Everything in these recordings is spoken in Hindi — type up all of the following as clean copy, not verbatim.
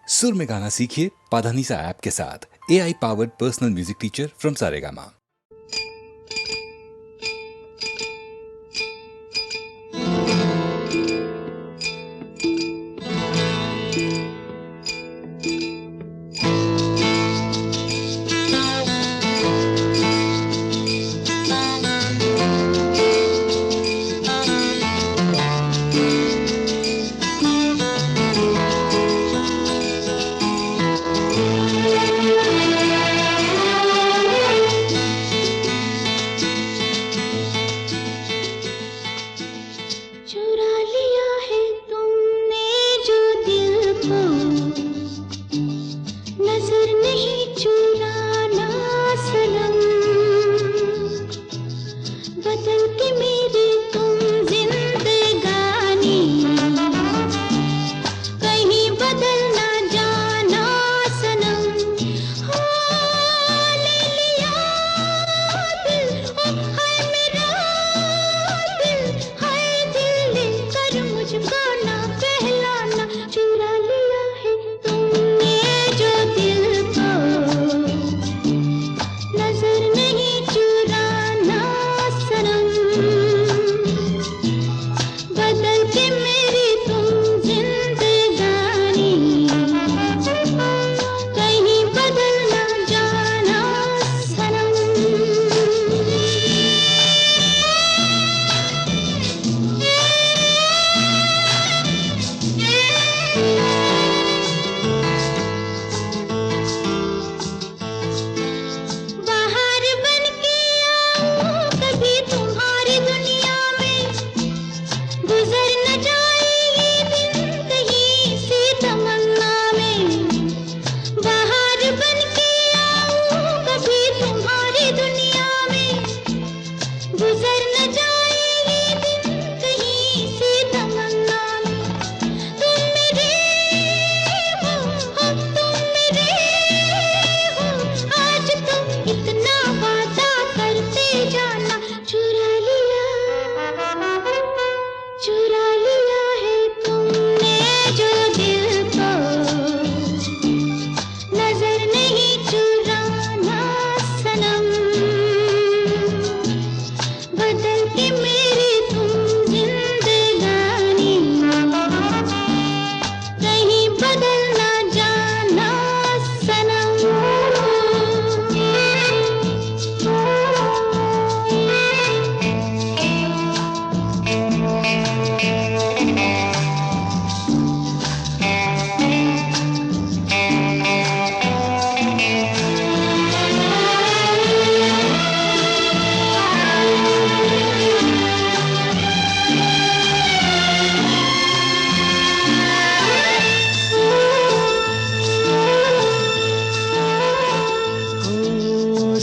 सुर में गाना सीखिए पाधानीसा ऐप के साथ। AI powered personal music teacher from Saregama.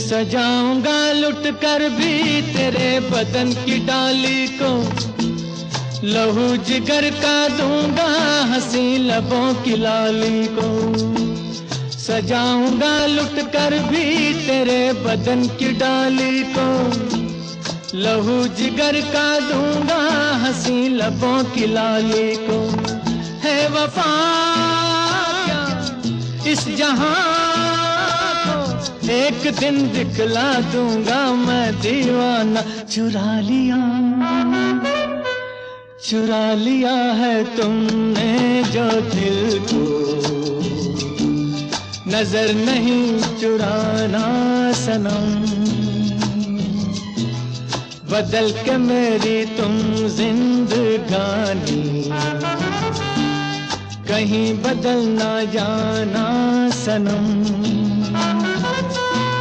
सजाऊंगा लुट कर भी तेरे बदन की डाली को, लहू जिगर का दूंगा हंसी लबों की लाली को। सजाऊंगा लुट कर भी तेरे बदन की डाली को, लहू जिगर का दूंगा हंसी लबों की लाली को। है वफा क्या इस जहां को, एक दिन दिखला दूंगा मैं दीवाना। चुरा लिया है तुमने जो दिल को, नजर नहीं चुराना सनम। बदल के मेरी तुम जिंदगानी, कहीं बदल ना जाना सनम।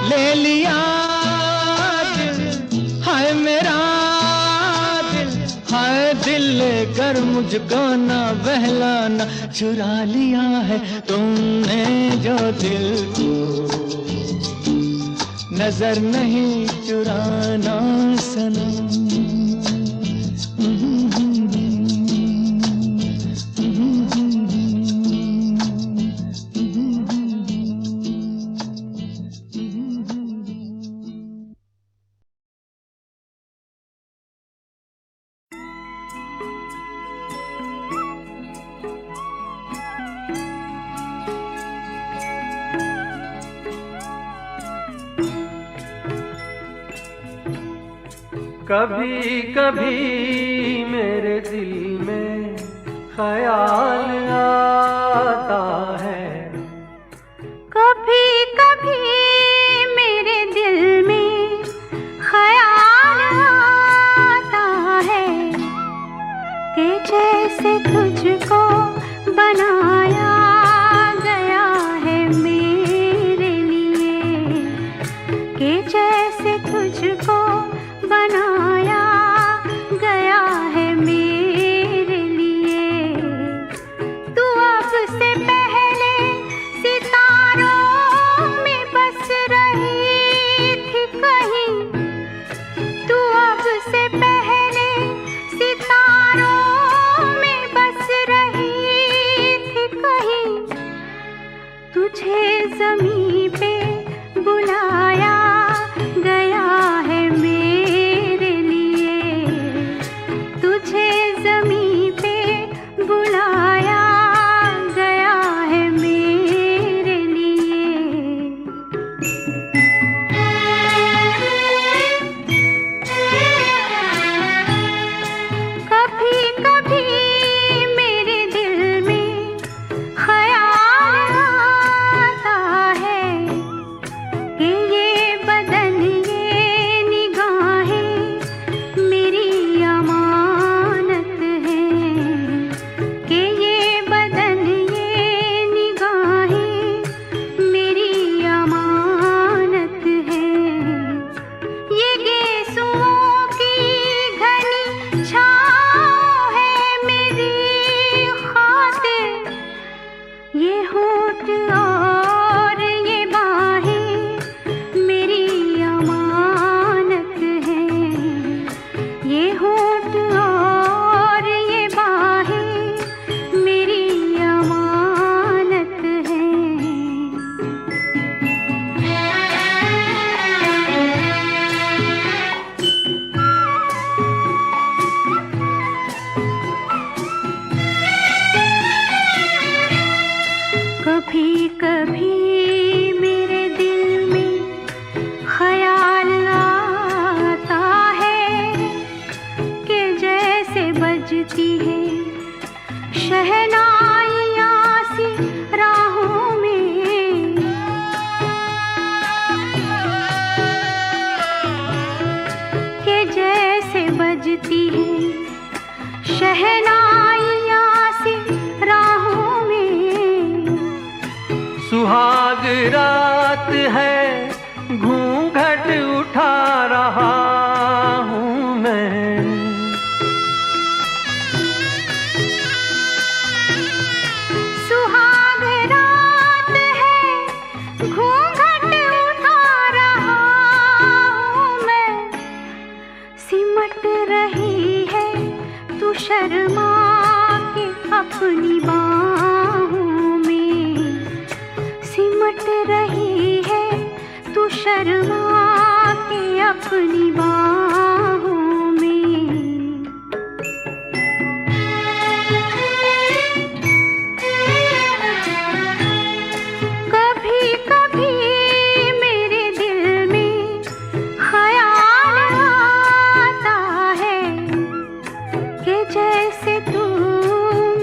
ले लिया दिल, हाय मेरा दिल, हाय दिल लेकर मुझको ना बहलाना। चुरा लिया है तुमने जो दिल को, नजर नहीं चुराना सनम। कभी कभी मेरे दिल में ख्याल आता है, कभी कभी मेरे दिल में ख्याल आता है कि जैसे तुझको बनाया गया है मेरे लिए, कि जैसे तुझको बनाया गया है मेरे लिए। तू अब से पहले सितारों में बस रही थी कहीं, तू अब से पहले सितारों में बस रही थी कहीं। तुझे ज़मीं पे बुलाया गया है मेरे लिए, तुझे ज़मीं पे बुलाया गया है मेरे लिए। कभी कभी मेरे दिल में ख्याल आता है कि ये बदन ये निगाहें मेरी अमानत हैं, कि ये बदन ये निगाहें मेरी अमानत हैं। ये गेसुओं की घनी छाँव है मेरी खातिर, ये होठ और ये बाहें मेरी अमानत हैं, ये होठ और ये बाहें मेरी अमानत हैं। कभी कभी मेरे दिल में ख्याल आता है कि जैसे बजती है शहनाइयाँ सी राहों में, कि जैसे बजती है शहनाइयाँ सी राहों में। सुहाग रात है घूंघट उठा रहा हूँ मैं, सुहाग रात है घूंघट उठा रहा हूँ मैं। सिमट रही है तू शर्मा के अपनी बाहों में, सिमट रही है तू शर्मा के अपनी बाहों में। कभी कभी मेरे दिल में ख्याल आता है कि जैसे तू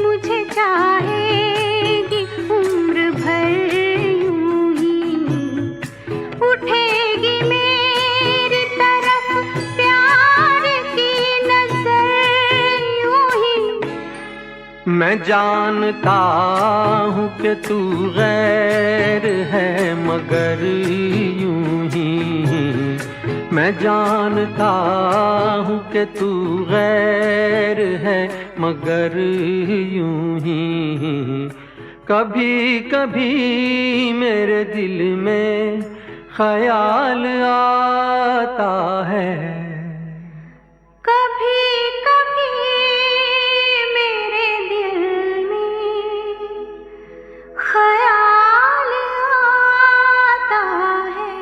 मुझे चाहेगी उम्र भर यूं ही, उठेगी मेरी तरफ प्यार की नजर यूं ही। मैं जानता हूँ कि तू गैर है मगर यूं ही, मैं जानता हूँ कि तू गैर है मगर यूं ही। कभी कभी मेरे दिल में ख्याल आता है, कभी कभी मेरे दिल में ख्याल आता है।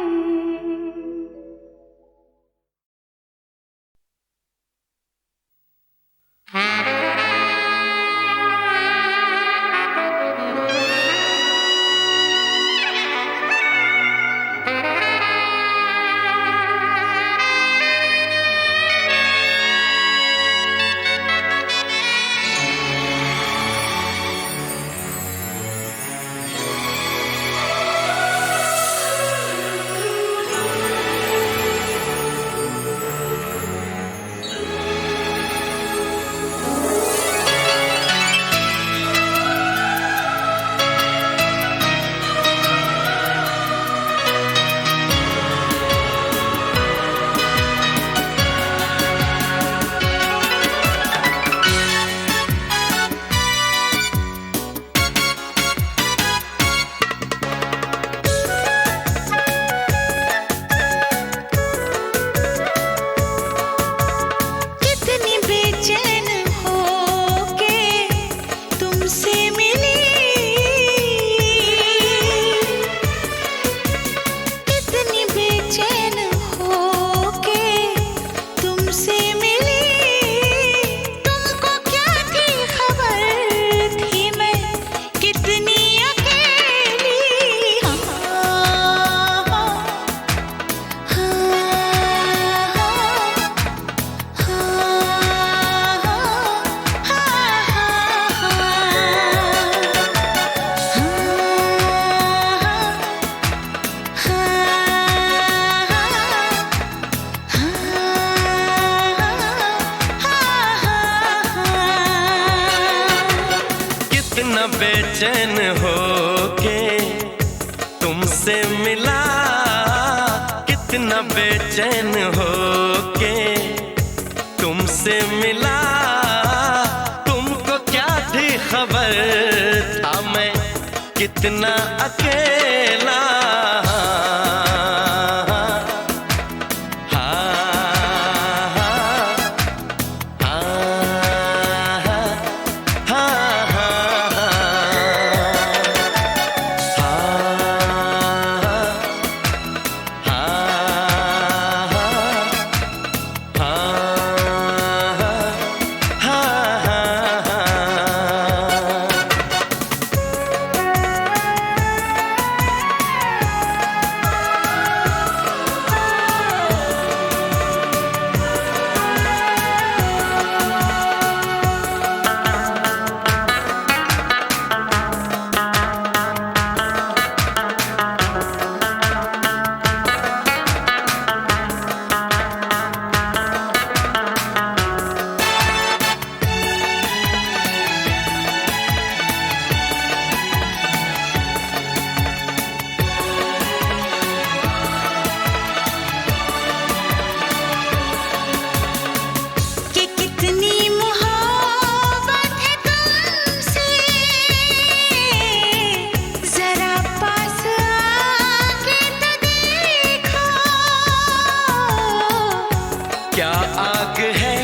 बेचैन होके तुमसे मिला, कितना बेचैन होके तुमसे मिला। तुमको क्या थी खबर था मैं कितना अकेला। क्या आग है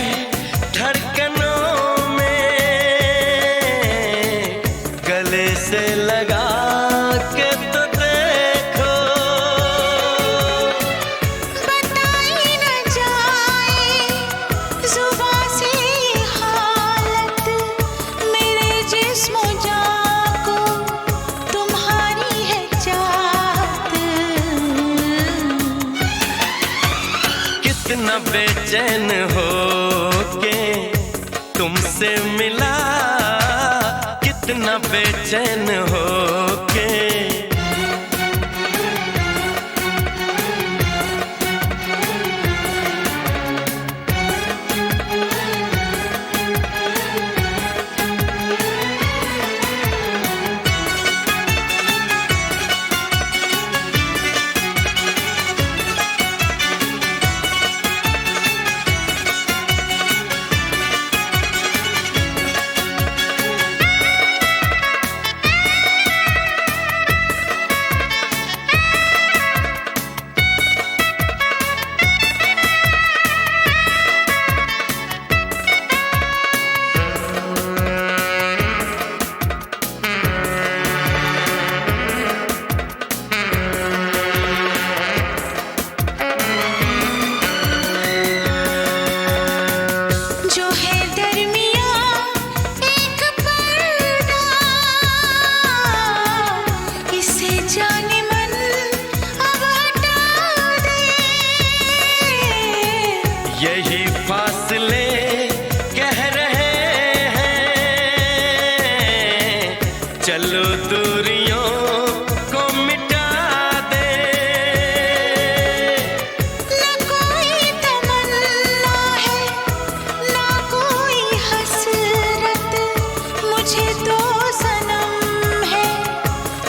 धड़कनों में, गले से लगा के तो देखो। बताई न जाए जुबां से हालत, मेरे जिस्म जान को तुम्हारी है चाहत। कितना बेचैन होके तुमसे मिला, कितना बेचैन होके। जो है दरमियाँ एक पर्दा, इसे जाने मन अब हटा दे। यही फासले कह रहे हैं, चलो दूरियों को मिटा दे। न कोई तमन्ना है ना कोई हसरत, मुझे तो सनम है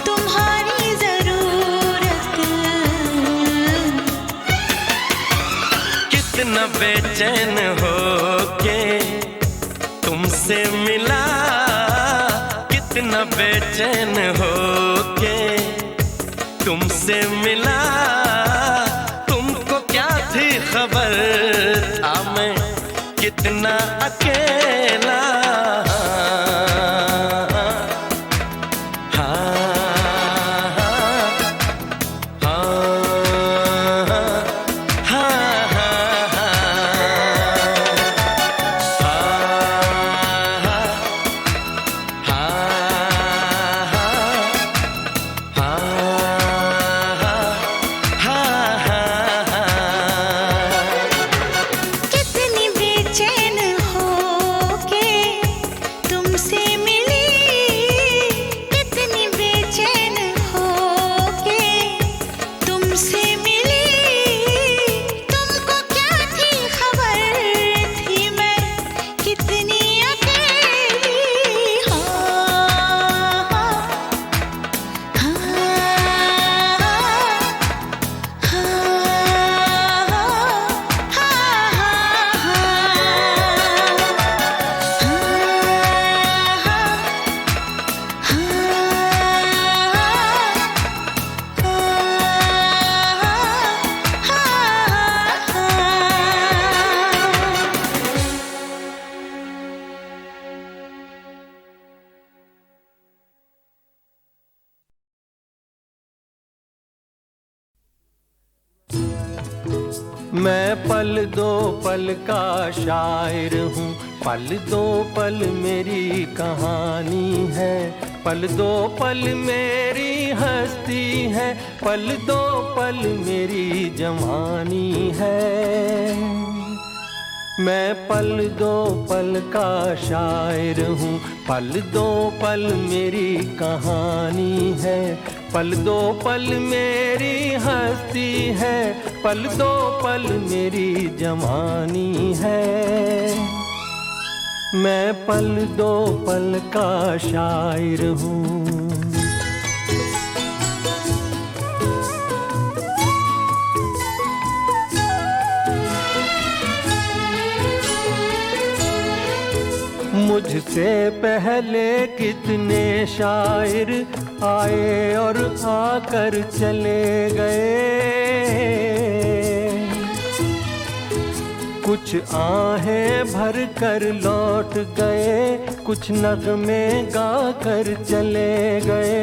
तुम्हारी जरूरत। कितना बेचैन होके तुमसे मिला, कितना बेचैन होके तुमसे मिला। तुमको क्या थी खबर था मैं कितना अकेला। कितनी बेचैन हो मैं पल दो पल का शायर हूँ, पल दो पल मेरी कहानी है, पल दो पल मेरी हस्ती है, पल दो पल मेरी जवानी है। मैं पल दो पल का शायर हूँ, पल दो पल मेरी कहानी है, पल दो पल मेरी हस्ती है, पल दो पल मेरी जवानी है। मैं पल दो पल का शायर हूँ। मुझसे पहले कितने शायर आए और आकर चले गए, कुछ आहें भर कर लौट गए, कुछ नगमे गा कर चले गए।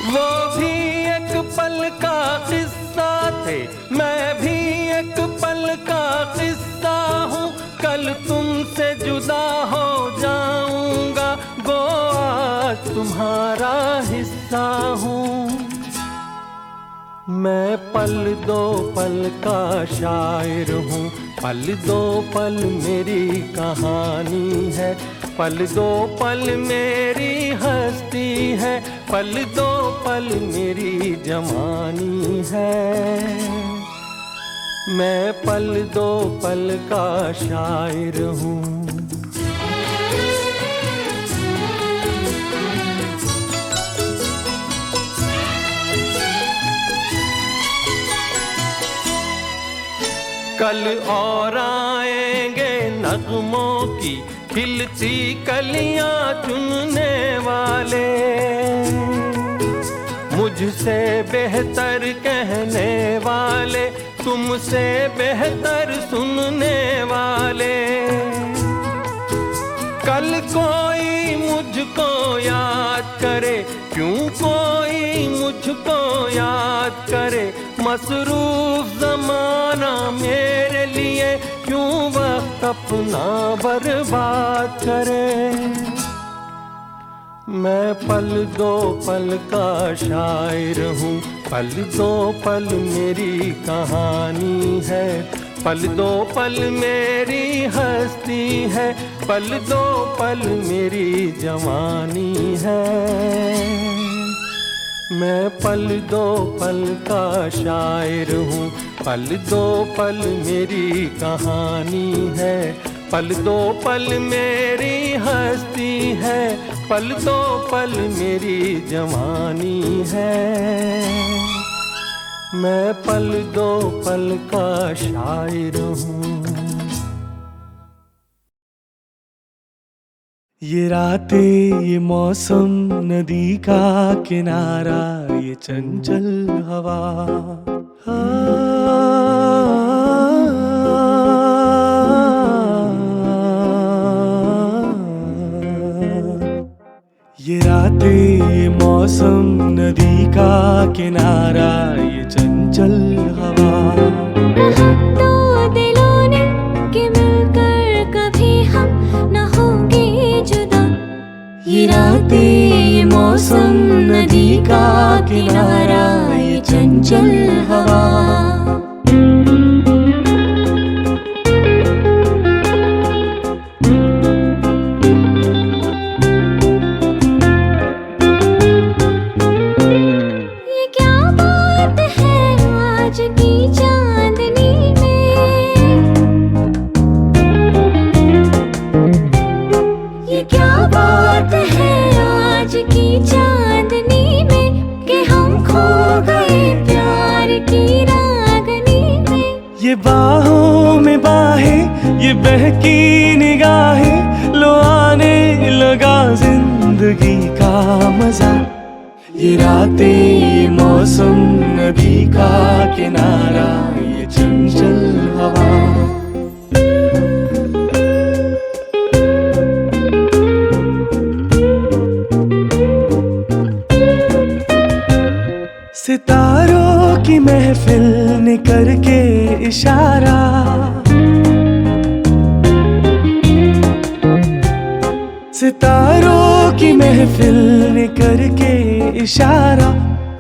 वो भी एक पल का किस्सा थे, मैं भी एक पल का किस्सा हूँ, कल तुमसे जुदा हो जाऊंगा, गो आज तुम्हारा हिस्सा हूँ। मैं पल दो पल का शायर हूँ, पल दो पल मेरी कहानी है, पल दो पल मेरी हस्ती है, पल दो पल मेरी जवानी है। मैं पल दो पल का शायर हूँ। कल और आएंगे नगमों की खिलती कलियां चुनने वाले, मुझसे बेहतर कहने वाले, तुमसे बेहतर सुनने वाले। कल कोई मुझको याद करे, क्यों कोई मुझको याद करे, मसरूफ ज़माना मेरे लिए क्यों वक्त अपना बर्बाद करे। मैं पल दो पल का शायर हूँ, पल दो पल मेरी कहानी है, पल दो पल मेरी हस्ती है, पल दो पल मेरी जवानी है। मैं पल दो पल का शायर हूँ, पल दो पल मेरी कहानी है, पल दो पल मेरी हस्ती है, पल दो पल मेरी जवानी है। मैं पल दो पल का शायर हूँ। ये रातें, ये मौसम, नदी का किनारा, ये चंचल हवा, ये रातें, ये मौसम, नदी का किनारा, ये चंचल हवा। दो दिलों ने कि मिलकर कभी हम न होंगे जुदा। ये रातें, ये मौसम, नदी का किनारा, ये चंचल हवा। बाहों में बाहें, ये बहकी निगाहें, लो आने लगा जिंदगी का मजा। ये रातें, ये मौसम, नदी का किनारा, ये चंचल हवा। सितारों की महफिल ने करके इशारा,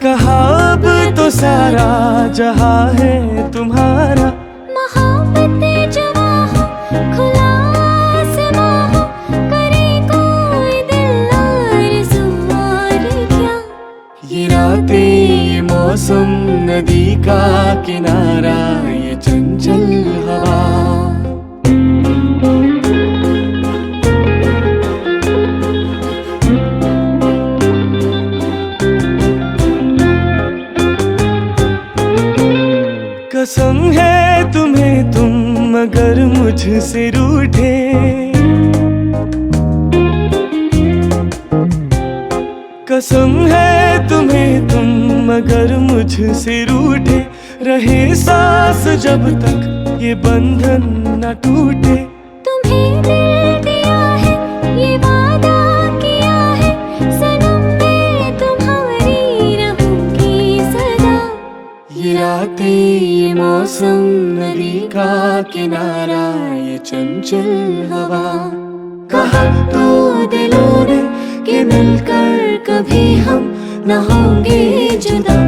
कहा अब तो सारा जहां है तुम्हारा। मोहब्बतें जवा हो, खुला आसमां हो, करे कोई दिल आरज़ू और क्या। ये रातें, ये मौसम, नदी का किनारा, ये चंचल हवा। कसम है तुम्हें तुम मगर मुझसे रूठे, कसम है तुम्हें तुम मगर मुझसे रूठे। रहे सांस जब तक ये बंधन न टूटे। तुम्हें दिल दिया है, ये वादा किया है, सनम मैं तुम्हारी रहूंगी सदा। ये रातें, ये मौसम, नदी का किनारा, ये चंचल हवा। कहा तो दिलों ने कि मिलकर कभी हम न होंगे जुदा।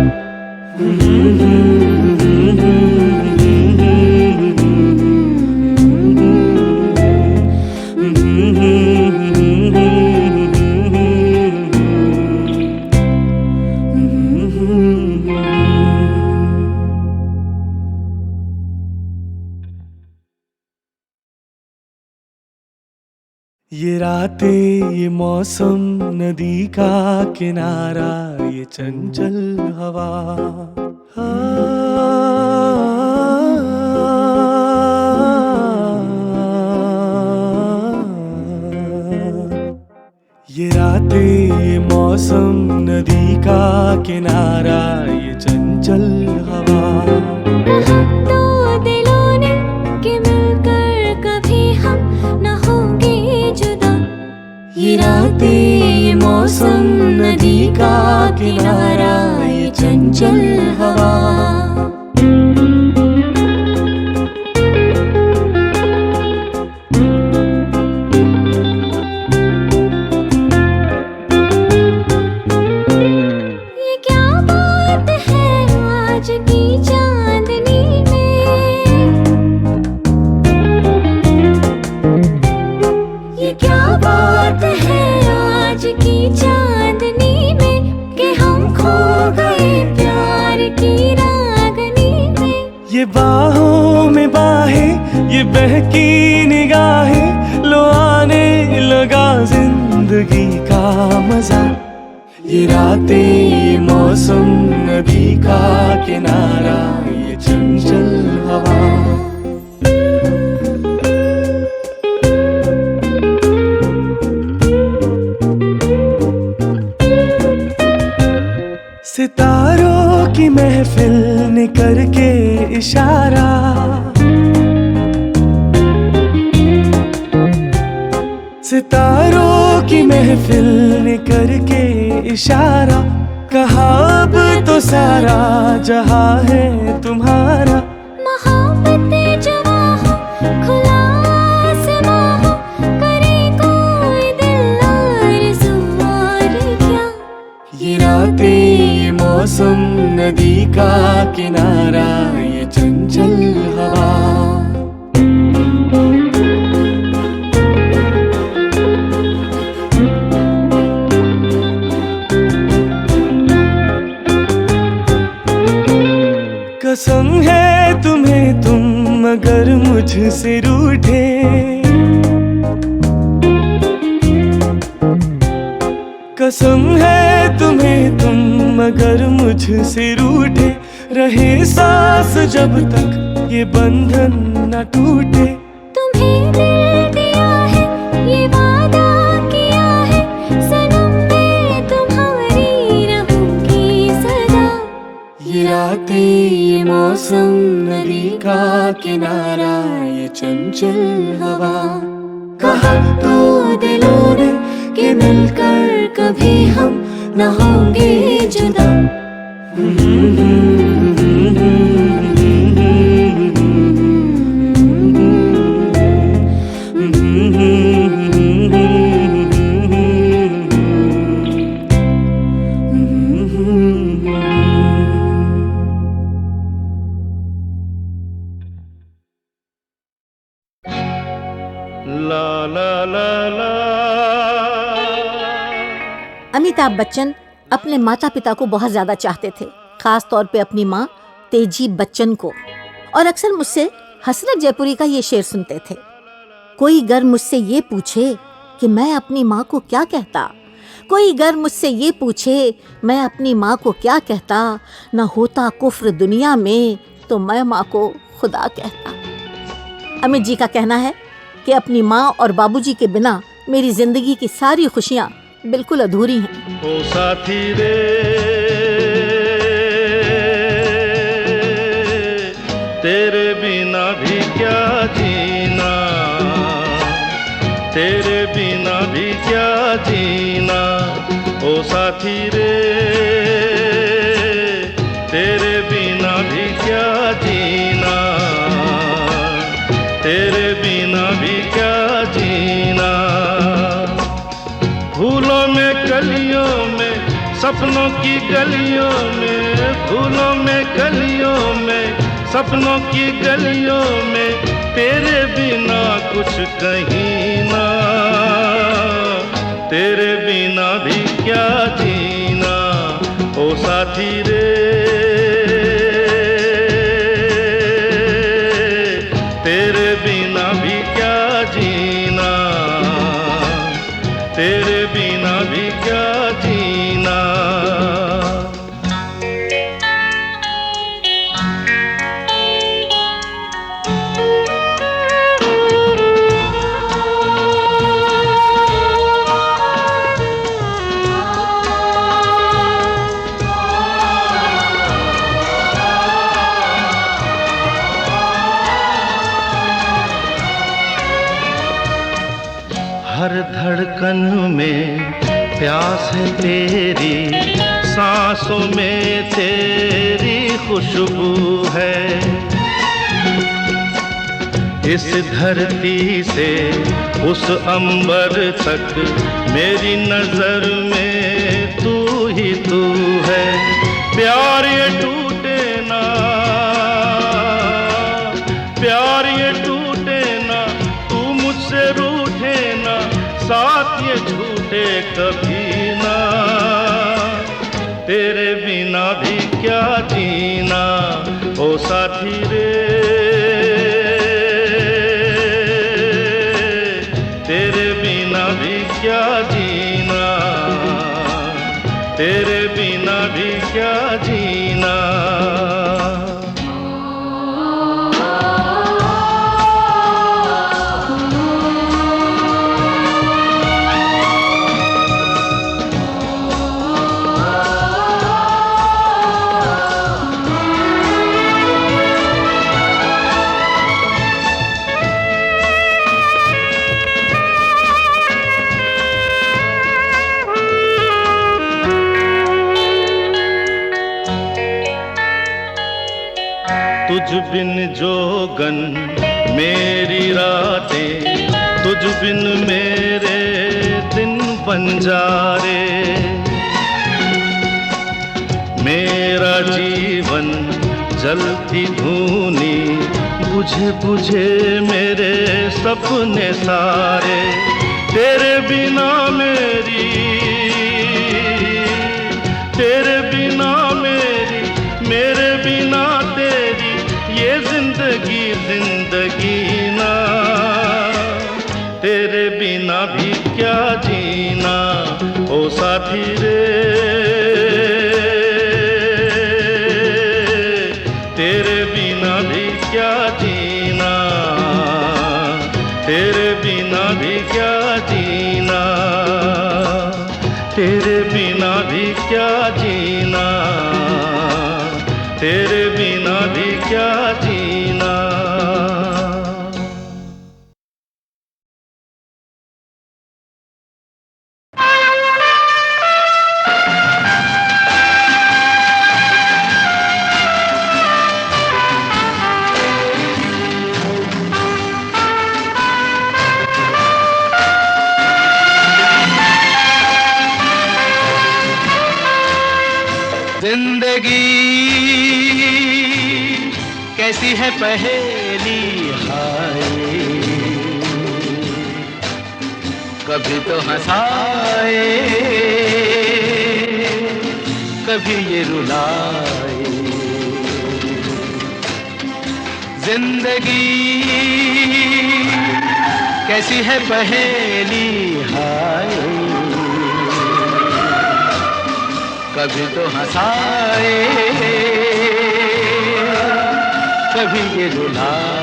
ये रातें, ये मौसम, नदी का किनारा, ये चंचल हवा। ये रातें, ये मौसम, नदी का किनारा, ये चंचल हवा। कहा तो दिलों ने कि मिलकर कभी हम न होंगे जुदा। ये रातें, ये मौसम, नदी का किनारा, ये चंचल हवा। ये क्या बात है आज की चांदनी में, ये क्या बात है आज की चांदनी में, कि हम खो गए प्यार की रागनी में। ये बाहों में बाहें, ये बहकी निगाहें, लो आने लगा जिंदगी का मजा। ये रातें, ये मौसम, नदी का किनारा, ये चंचल हवा। सितारों की महफिल ने करके इशारा, सितारों की महफिल ने करके इशारा, कहा अब तो सारा जहां है तुम्हारा। मोहब्बतें जवा हो, खुला आसमां हो, करे कोई दिल आरज़ू और क्या। ये रातें, ये मौसम, नदी का किनारा, ये चंचल हवा। कसम है तुम्हें तुम मगर मुझसे रूठे, कसम है तुम्हें तुम मगर मुझसे रूठे। रहे सांस जब तक ये बंधन न टूटे। तुम्हें दिल दिया है, ये वादा किया है, सनम मैं तुम्हारी रहूंगी सदा। ये रातें, ये मौसम, नदी का किनारा, ये चंचल हवा। कहा तो दिलों ने कि मिलकर कभी हम न होंगे जुदा। अमिताभ बच्चन अपने माता पिता को बहुत ज्यादा चाहते थे, खास तौर पे अपनी माँ तेजी बच्चन को, और अक्सर मुझसे हसरत जयपुरी का ये शेर सुनते थे। कोई गर मुझसे ये पूछे कि मैं अपनी माँ को क्या कहता, कोई गर मुझसे ये पूछे मैं अपनी माँ को क्या कहता, न होता कुफ्र दुनिया में तो मैं माँ को खुदा कहता। अमित जी का कहना है कि अपनी माँ और बाबूजी के बिना मेरी जिंदगी की सारी खुशियाँ बिल्कुल अधूरी हैं। ओ साथी रे तेरे बिना भी क्या जीना, तेरे बिना भी क्या जीना, ओ साथी रे तेरे बिना भी क्या जीना, तेरे बिना भी क्या जीना। फूलों में कलियों में सपनों की गलियों में, फूलों में कलियों में सपनों की गलियों में, तेरे बिना कुछ कहीं ना, तेरे बिना भी क्या जीना, ओ साथी रे तेरे बिना भी क्या जीना, तेरे बिना भी क्या जीना। हर धड़कन में प्यास है तेरी, सांसों में तेरी खुशबू है, इस धरती से उस अंबर तक मेरी नजर में तू ही तू है। प्यार ये टूटे ना, प्यार ये टूटे ना, तू मुझसे रूठे ना, साथ ये झूठे कभी ना, तेरे बिना भी क्या जीना, ओ साथी रे तेरे बिना भी क्या जीना, तेरे बिना भी क्या जीना। तुझ बिन जोगन मेरी रातें, तुझ बिन मेरे दिन बंजारे, मेरा जीवन जलती धूनी, बुझे बुझे मेरे सपने सारे, तेरे बिना मेरी, तेरे बिना मेरी, मेरे बिना तेरी ये जिंदगी जिंदगी ना, तेरे बिना भी क्या जीना, ओ साथी रे तेरे बिना भी क्या जीना, तेरे बिना भी क्या जीना, तेरे बिना भी क्या जीना, तेरे बिना भी क्या जीना। जिंदगी कैसी है पहेली हाय, कभी तो हंसाए कभी ये रुलाए। जिंदगी कैसी है पहेली हाय, कभी तो हंसाए कभी ये रुलाए।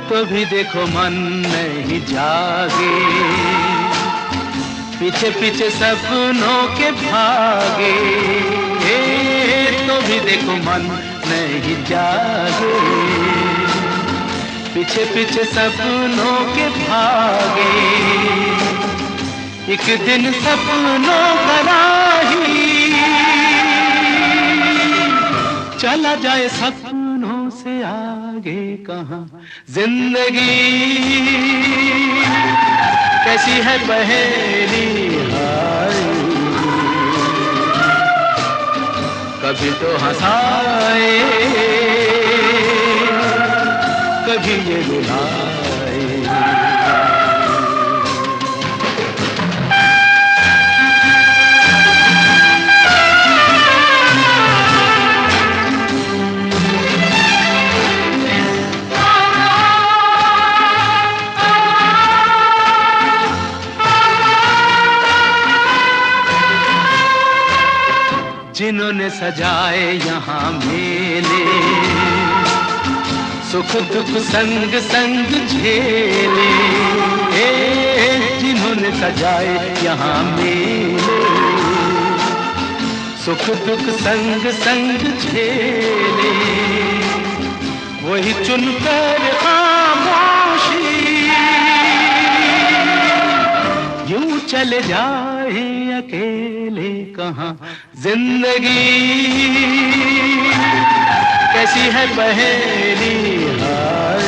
तो भी देखो मन नहीं जागे, पीछे पीछे सपनों के भागे। तो भी देखो मन नहीं जागे, पीछे पीछे सपनों के भागे। एक दिन सपनों का राही चला जाए सपनों से आगे कहाँ। जिंदगी कैसी है पहेली हाय, कभी तो हंसाए कभी ये रुलाए। जिन्होंने सजाए यहाँ मेले, सुख दुख संग संग झेले। जिन्होंने सजाए यहाँ मेले, सुख दुख संग संग झेले। वही चुनकर खामोशी यूं चले जाए अकेले कहाँ। जिंदगी कैसी है पहेली हाय,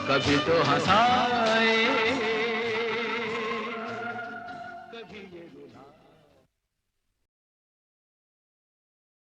कभी तो हंसाए